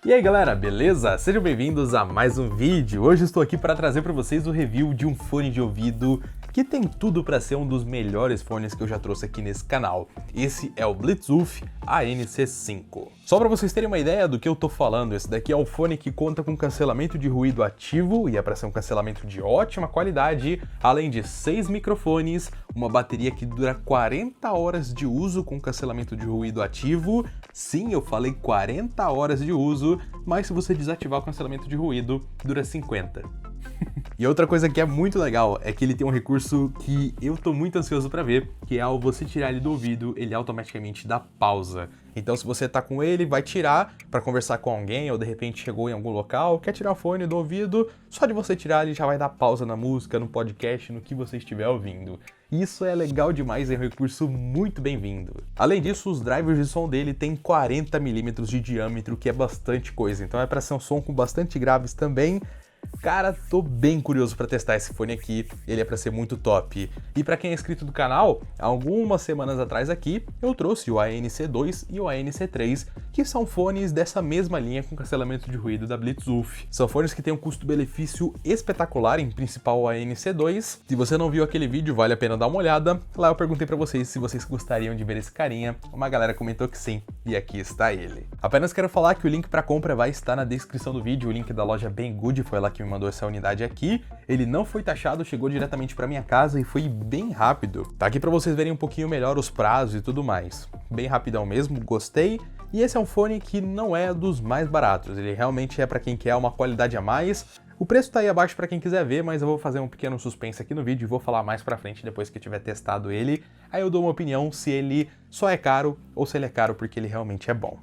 E aí galera, beleza? Sejam bem-vindos a mais um vídeo. Hoje estou aqui para trazer para vocês o review de um fone de ouvido que tem tudo para ser um dos melhores fones que eu já trouxe aqui nesse canal. Esse é o Bluetooth ANC5. Só para vocês terem uma ideia do que eu tô falando, esse daqui é um fone que conta com cancelamento de ruído ativo e é para ser um cancelamento de ótima qualidade, além de 6 microfones, uma bateria que dura 40 horas de uso com cancelamento de ruído ativo. Sim, eu falei 40 horas de uso, mas se você desativar o cancelamento de ruído, dura 50. E outra coisa que é muito legal é que ele tem um recurso que eu tô muito ansioso pra ver, que é ao você tirar ele do ouvido, ele automaticamente dá pausa. Então se você tá com ele, vai tirar pra conversar com alguém ou de repente chegou em algum local, quer tirar o fone do ouvido, só de você tirar ele já vai dar pausa na música, no podcast, no que você estiver ouvindo. Isso é legal demais, é um recurso muito bem-vindo. Além disso, os drivers de som dele têm 40 mm de diâmetro, que é bastante coisa, então é pra ser um som com bastante graves também. Cara, tô bem curioso para testar esse fone aqui, ele é para ser muito top. E para quem é inscrito do canal, algumas semanas atrás aqui, eu trouxe o ANC2 e o ANC3, que são fones dessa mesma linha com cancelamento de ruído da Bluetooth. São fones que têm um custo-benefício espetacular, em principal o ANC2. Se você não viu aquele vídeo, vale a pena dar uma olhada. Lá eu perguntei para vocês se vocês gostariam de ver esse carinha, uma galera comentou que sim, e aqui está ele. Apenas quero falar que o link para compra vai estar na descrição do vídeo, o link da loja Banggood foi lá que me mandou essa unidade aqui. Ele não foi taxado, chegou diretamente para minha casa e foi bem rápido. Tá aqui para vocês verem um pouquinho melhor os prazos e tudo mais. Bem rapidão mesmo, gostei. E esse é um fone que não é dos mais baratos, ele realmente é para quem quer uma qualidade a mais. O preço tá aí abaixo para quem quiser ver, mas eu vou fazer um pequeno suspense aqui no vídeo e vou falar mais pra frente depois que eu tiver testado ele. Aí eu dou uma opinião se ele só é caro ou se ele é caro porque ele realmente é bom.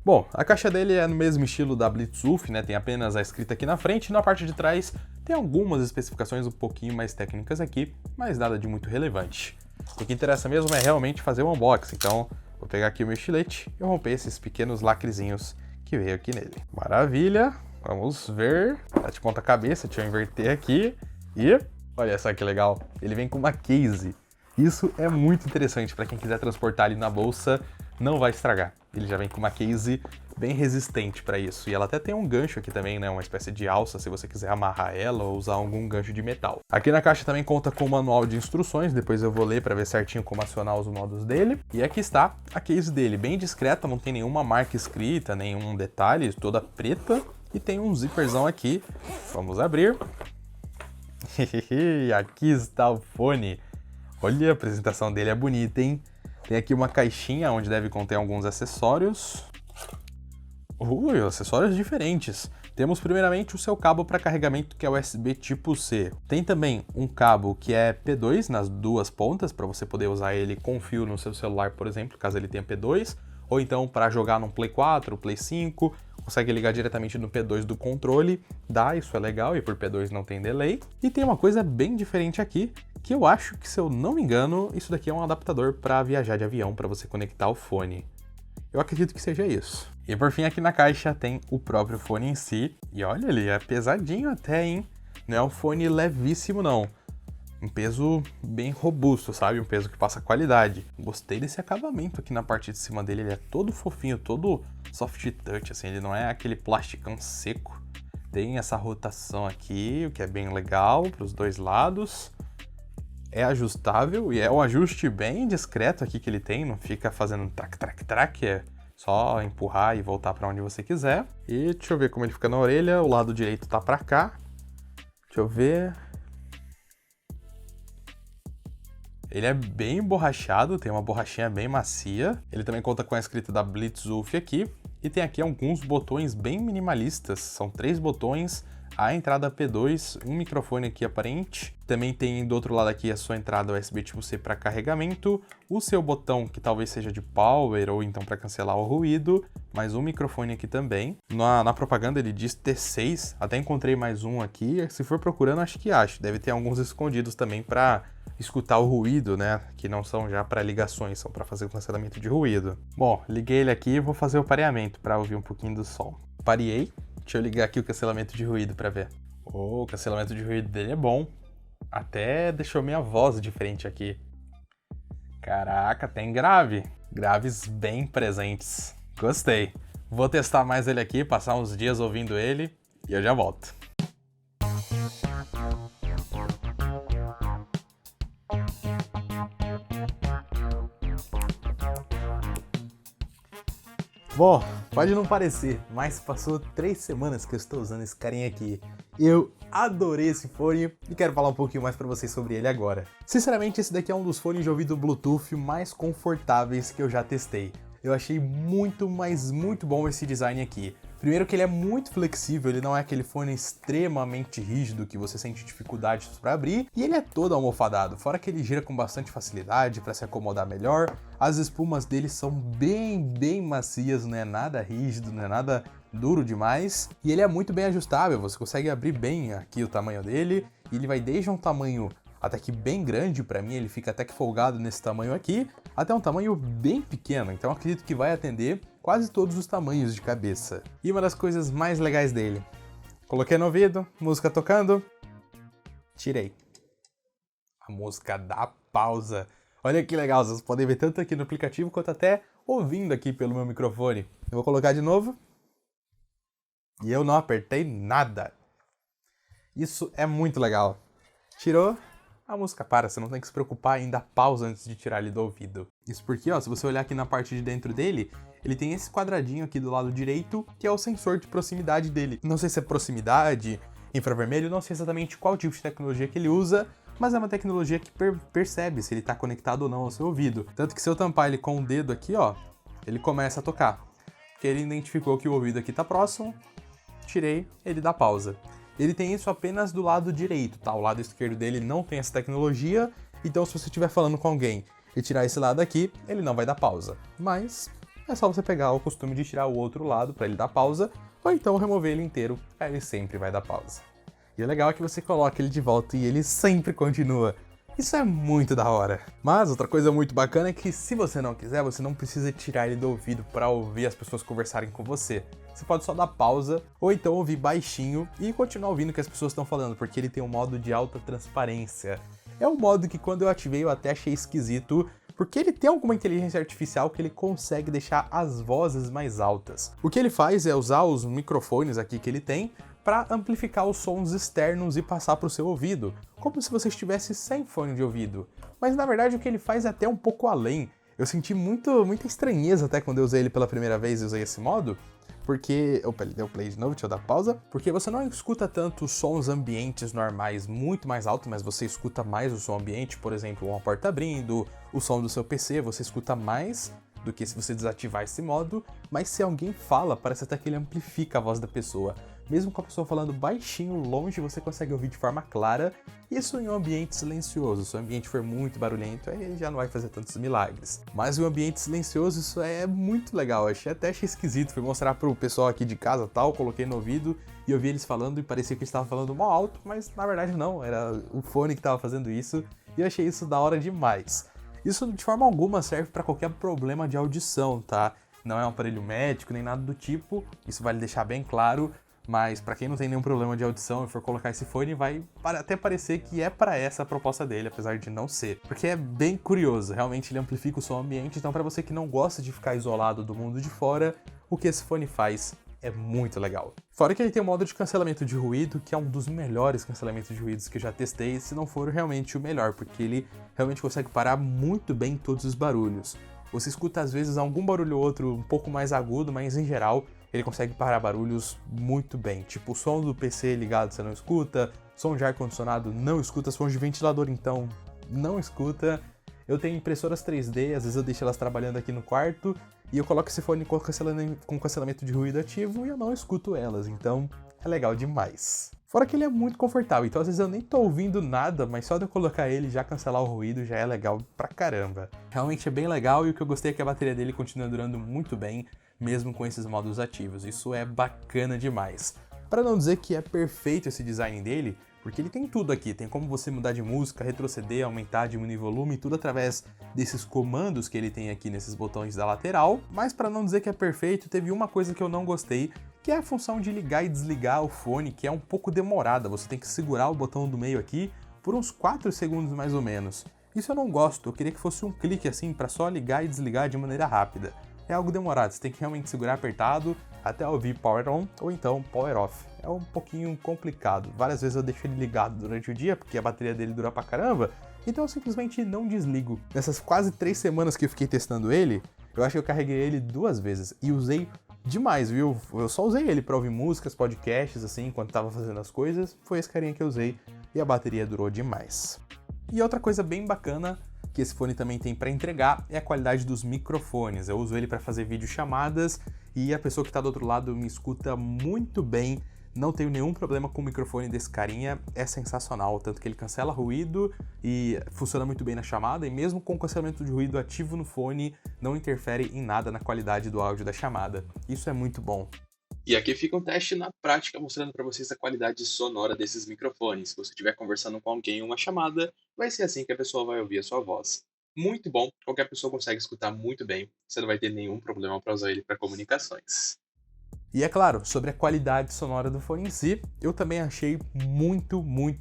Bom, a caixa dele é no mesmo estilo da Bluetooth, né? Tem apenas a escrita aqui na frente e na parte de trás tem algumas especificações um pouquinho mais técnicas aqui, mas nada de muito relevante. O que interessa mesmo é realmente fazer um unboxing, então vou pegar aqui o meu estilete e romper esses pequenos lacrezinhos que veio aqui nele. Maravilha, vamos ver, tá de ponta cabeça, deixa eu inverter aqui e olha só que legal, ele vem com uma case. Isso é muito interessante para quem quiser transportar ele na bolsa, não vai estragar. Ele já vem com uma case bem resistente para isso. E ela até tem um gancho aqui também, né? Uma espécie de alça, se você quiser amarrar ela ou usar algum gancho de metal. Aqui na caixa também conta com um manual de instruções, depois eu vou ler para ver certinho como acionar os modos dele. E aqui está a case dele, bem discreta, não tem nenhuma marca escrita, nenhum detalhe, toda preta. E tem um zíperzão aqui. Vamos abrir. Aqui está o fone. Olha, a apresentação dele é bonita, hein? Tem aqui uma caixinha onde deve conter alguns acessórios. Acessórios diferentes. Temos primeiramente o seu cabo para carregamento, que é USB tipo C. Tem também um cabo que é P2 nas duas pontas, para você poder usar ele com fio no seu celular, por exemplo, caso ele tenha P2. Ou então para jogar num Play 4, Play 5, consegue ligar diretamente no P2 do controle. Dá, isso é legal, e por P2 não tem delay. E tem uma coisa bem diferente aqui, que eu acho que, se eu não me engano, isso daqui é um adaptador para viajar de avião, para você conectar o fone. Eu acredito que seja isso. E por fim, aqui na caixa tem o próprio fone em si. E olha, ele é pesadinho até, hein? Não é um fone levíssimo, não. Um peso bem robusto, sabe? Um peso que passa qualidade. Gostei desse acabamento aqui na parte de cima dele. Ele é todo fofinho, todo soft touch, assim. Ele não é aquele plasticão seco. Tem essa rotação aqui, o que é bem legal para os dois lados. É ajustável e é um ajuste bem discreto aqui que ele tem, não fica fazendo trac, trac, trac, é só empurrar e voltar para onde você quiser. E deixa eu ver como ele fica na orelha, o lado direito tá para cá. Deixa eu ver. Ele é bem emborrachado, tem uma borrachinha bem macia. Ele também conta com a escrita da Bluetooth aqui. E tem aqui alguns botões bem minimalistas, são 3 botões a entrada P2, um microfone aqui aparente. Também tem do outro lado aqui a sua entrada USB tipo C para carregamento, o seu botão que talvez seja de power ou então para cancelar o ruído, mais um microfone aqui também. Na propaganda ele diz T6, até encontrei mais um aqui, se for procurando acho que deve ter alguns escondidos também para escutar o ruído, né, que não são já para ligações, são para fazer o cancelamento de ruído. Bom, liguei ele aqui e vou fazer o pareamento para ouvir um pouquinho do som. Pareei. Deixa eu ligar aqui o cancelamento de ruído para ver. O cancelamento de ruído dele é bom. Até deixou minha voz diferente aqui. Caraca, tem grave. Graves bem presentes. Gostei. Vou testar mais ele aqui, passar uns dias ouvindo ele e eu já volto. Bom, pode não parecer, mas passou 3 semanas que eu estou usando esse carinha aqui. Eu adorei esse fone e quero falar um pouquinho mais pra vocês sobre ele agora. Sinceramente, esse daqui é um dos fones de ouvido Bluetooth mais confortáveis que eu já testei. Eu achei muito, mas muito bom esse design aqui. Primeiro que ele é muito flexível, ele não é aquele fone extremamente rígido que você sente dificuldades para abrir, e ele é todo almofadado, fora que ele gira com bastante facilidade para se acomodar melhor. As espumas dele são bem macias, não é nada rígido, não é nada duro demais, e ele é muito bem ajustável, você consegue abrir bem aqui o tamanho dele, e ele vai desde um tamanho até que bem grande, para mim ele fica até que folgado nesse tamanho aqui, até um tamanho bem pequeno, então acredito que vai atender quase todos os tamanhos de cabeça. E uma das coisas mais legais dele, coloquei no ouvido, música tocando, tirei. A música dá pausa. Olha que legal, vocês podem ver tanto aqui no aplicativo quanto até ouvindo aqui pelo meu microfone. Eu vou colocar de novo. E eu não apertei nada. Isso é muito legal. Tirou, a música para, você não tem que se preocupar em dar pausa antes de tirar ele do ouvido. Isso porque, ó, se você olhar aqui na parte de dentro dele, ele tem esse quadradinho aqui do lado direito, que é o sensor de proximidade dele. Não sei se é proximidade, infravermelho, não sei exatamente qual tipo de tecnologia que ele usa, mas é uma tecnologia que percebe se ele está conectado ou não ao seu ouvido. Tanto que se eu tampar ele com o dedo aqui, ó, ele começa a tocar. Porque ele identificou que o ouvido aqui está próximo, tirei, ele dá pausa. Ele tem isso apenas do lado direito, tá? O lado esquerdo dele não tem essa tecnologia, então se você estiver falando com alguém e tirar esse lado aqui, ele não vai dar pausa. Mas é só você pegar o costume de tirar o outro lado para ele dar pausa, ou então remover ele inteiro, aí ele sempre vai dar pausa. E o legal é que você coloca ele de volta e ele sempre continua. Isso é muito da hora. Mas outra coisa muito bacana é que se você não quiser, você não precisa tirar ele do ouvido para ouvir as pessoas conversarem com você. Você pode só dar pausa, ou então ouvir baixinho e continuar ouvindo o que as pessoas estão falando, porque ele tem um modo de alta transparência. É um modo que quando eu ativei eu até achei esquisito, porque ele tem alguma inteligência artificial que ele consegue deixar as vozes mais altas. O que ele faz é usar os microfones aqui que ele tem para amplificar os sons externos e passar para o seu ouvido, como se você estivesse sem fone de ouvido. Mas na verdade o que ele faz é até um pouco além. Eu senti muita estranheza até quando eu usei ele pela primeira vez e usei esse modo, porque... Opa, ele deu play de novo, deixa eu dar pausa. Porque você não escuta tanto sons ambientes normais muito mais altos, mas você escuta mais o som ambiente, por exemplo, uma porta abrindo, o som do seu PC, você escuta mais do que se você desativar esse modo, mas se alguém fala, parece até que ele amplifica a voz da pessoa. Mesmo com a pessoa falando baixinho, longe, você consegue ouvir de forma clara, isso em um ambiente silencioso. Se o ambiente for muito barulhento, aí ele já não vai fazer tantos milagres. Mas em um ambiente silencioso, isso é muito legal, achei esquisito. Fui mostrar pro pessoal aqui de casa tal, coloquei no ouvido e ouvi eles falando e parecia que eles estavam falando mal alto, mas na verdade não, era o fone que estava fazendo isso, e eu achei isso da hora demais. Isso de forma alguma serve para qualquer problema de audição, tá? Não é um aparelho médico nem nada do tipo, isso vale deixar bem claro, mas para quem não tem nenhum problema de audição e for colocar esse fone, vai até parecer que é para essa a proposta dele, apesar de não ser. Porque é bem curioso, realmente ele amplifica o som ambiente, então para você que não gosta de ficar isolado do mundo de fora, o que esse fone faz é muito legal. Fora que ele tem um modo de cancelamento de ruído, que é um dos melhores cancelamentos de ruídos que eu já testei, se não for realmente o melhor, porque ele realmente consegue parar muito bem todos os barulhos. Você escuta às vezes algum barulho ou outro um pouco mais agudo, mas em geral ele consegue parar barulhos muito bem. Tipo, o som do PC ligado você não escuta, som de ar-condicionado não escuta, som de ventilador então não escuta. Eu tenho impressoras 3D, às vezes eu deixo elas trabalhando aqui no quarto e eu coloco esse fone com cancelamento de ruído ativo e eu não escuto elas, então é legal demais. Fora que ele é muito confortável, então às vezes eu nem tô ouvindo nada, mas só de eu colocar ele e já cancelar o ruído já é legal pra caramba. Realmente é bem legal e o que eu gostei é que a bateria dele continua durando muito bem, mesmo com esses modos ativos. Isso é bacana demais. Para não dizer que é perfeito esse design dele, porque ele tem tudo aqui, tem como você mudar de música, retroceder, aumentar, diminuir volume, tudo através desses comandos que ele tem aqui nesses botões da lateral, mas para não dizer que é perfeito, teve uma coisa que eu não gostei, que é a função de ligar e desligar o fone, que é um pouco demorada, você tem que segurar o botão do meio aqui por uns 4 segundos mais ou menos. Isso eu não gosto, eu queria que fosse um clique assim para só ligar e desligar de maneira rápida. É algo demorado, você tem que realmente segurar apertado até ouvir Power On ou então Power Off. É um pouquinho complicado. Várias vezes eu deixo ele ligado durante o dia, porque a bateria dele dura pra caramba, então eu simplesmente não desligo. Nessas quase 3 semanas que eu fiquei testando ele, eu acho que eu carreguei ele 2 vezes e usei demais, viu? Eu só usei ele pra ouvir músicas, podcasts, assim, enquanto tava fazendo as coisas. Foi esse carinha que eu usei e a bateria durou demais. E outra coisa bem bacana que esse fone também tem para entregar é a qualidade dos microfones. Eu uso ele para fazer videochamadas e a pessoa que está do outro lado me escuta muito bem. Não tenho nenhum problema com o microfone desse carinha, é sensacional, tanto que ele cancela ruído e funciona muito bem na chamada, e mesmo com o cancelamento de ruído ativo no fone, não interfere em nada na qualidade do áudio da chamada. Isso é muito bom. E aqui fica um teste na prática mostrando para vocês a qualidade sonora desses microfones. Se você estiver conversando com alguém em uma chamada, vai ser assim que a pessoa vai ouvir a sua voz. Muito bom, qualquer pessoa consegue escutar muito bem, você não vai ter nenhum problema para usar ele para comunicações. E é claro, sobre a qualidade sonora do fone em si, eu também achei muito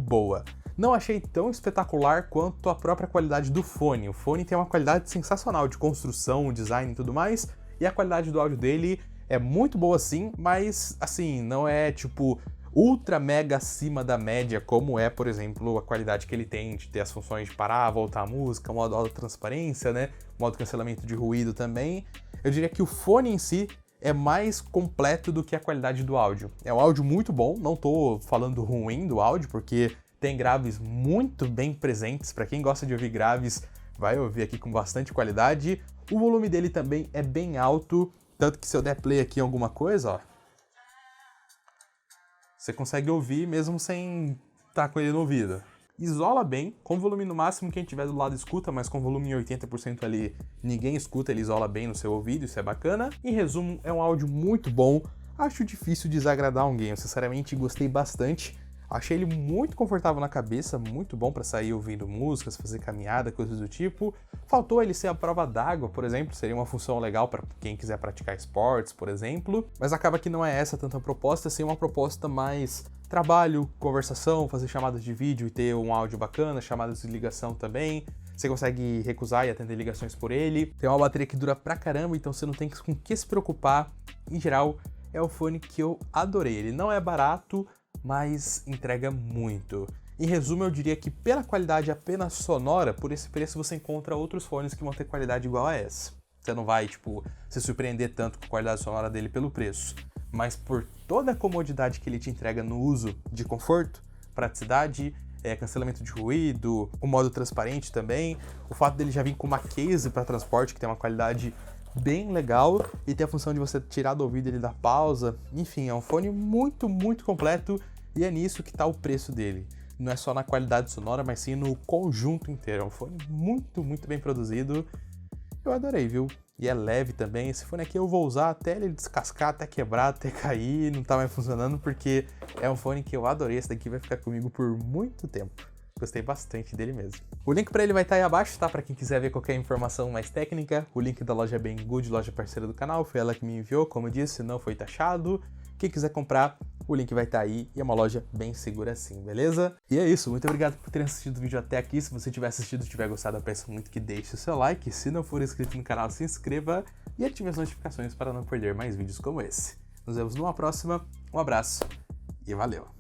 boa. Não achei tão espetacular quanto a própria qualidade do fone. O fone tem uma qualidade sensacional de construção, design e tudo mais, e a qualidade do áudio dele é muito boa sim, mas assim, não é tipo ultra mega acima da média, como é, por exemplo, a qualidade que ele tem de ter as funções de parar, voltar a música, modo auto-transparência, né? Modo cancelamento de ruído também. Eu diria que o fone em si é mais completo do que a qualidade do áudio. É um áudio muito bom, não tô falando ruim do áudio, porque tem graves muito bem presentes. Para quem gosta de ouvir graves, vai ouvir aqui com bastante qualidade. O volume dele também é bem alto, tanto que se eu der play aqui em alguma coisa, ó, você consegue ouvir mesmo sem estar com ele no ouvido. Isola bem, com volume no máximo, quem estiver do lado escuta, mas com volume em 80% ali ninguém escuta, ele isola bem no seu ouvido, isso é bacana. Em resumo, é um áudio muito bom, acho difícil desagradar alguém, eu sinceramente gostei bastante. Achei ele muito confortável na cabeça, muito bom para sair ouvindo músicas, fazer caminhada, coisas do tipo. Faltou ele ser a prova d'água, por exemplo, seria uma função legal para quem quiser praticar esportes, por exemplo. Mas acaba que não é essa tanta proposta, sim uma proposta mais trabalho, conversação, fazer chamadas de vídeo e ter um áudio bacana, chamadas de ligação também. Você consegue recusar e atender ligações por ele. Tem uma bateria que dura pra caramba, então você não tem com o que se preocupar. Em geral, é o fone que eu adorei. Ele não é barato, mas entrega muito. Em resumo, eu diria que pela qualidade apenas sonora, por esse preço você encontra outros fones que vão ter qualidade igual a essa. Você não vai, se surpreender tanto com a qualidade sonora dele pelo preço. Mas por toda a comodidade que ele te entrega no uso de conforto, praticidade, cancelamento de ruído, o modo transparente também, o fato dele já vir com uma case para transporte que tem uma qualidade bem legal e tem a função de você tirar do ouvido ele dar pausa. Enfim, é um fone muito completo e é nisso que está o preço dele. Não é só na qualidade sonora, mas sim no conjunto inteiro. É um fone muito bem produzido. Eu adorei, viu? E é leve também. Esse fone aqui eu vou usar até ele descascar, até quebrar, até cair, não tá mais funcionando, porque é um fone que eu adorei. Esse daqui vai ficar comigo por muito tempo. Gostei bastante dele mesmo. O link para ele vai estar aí abaixo, tá? Para quem quiser ver qualquer informação mais técnica. O link da loja Banggood, loja parceira do canal, foi ela que me enviou, como eu disse, não foi taxado. Quem quiser comprar, o link vai estar aí e é uma loja bem segura assim, beleza? E é isso, muito obrigado por terem assistido o vídeo até aqui. Se você tiver assistido e tiver gostado, eu peço muito que deixe o seu like. Se não for inscrito no canal, se inscreva e ative as notificações para não perder mais vídeos como esse. Nos vemos numa próxima, um abraço e valeu!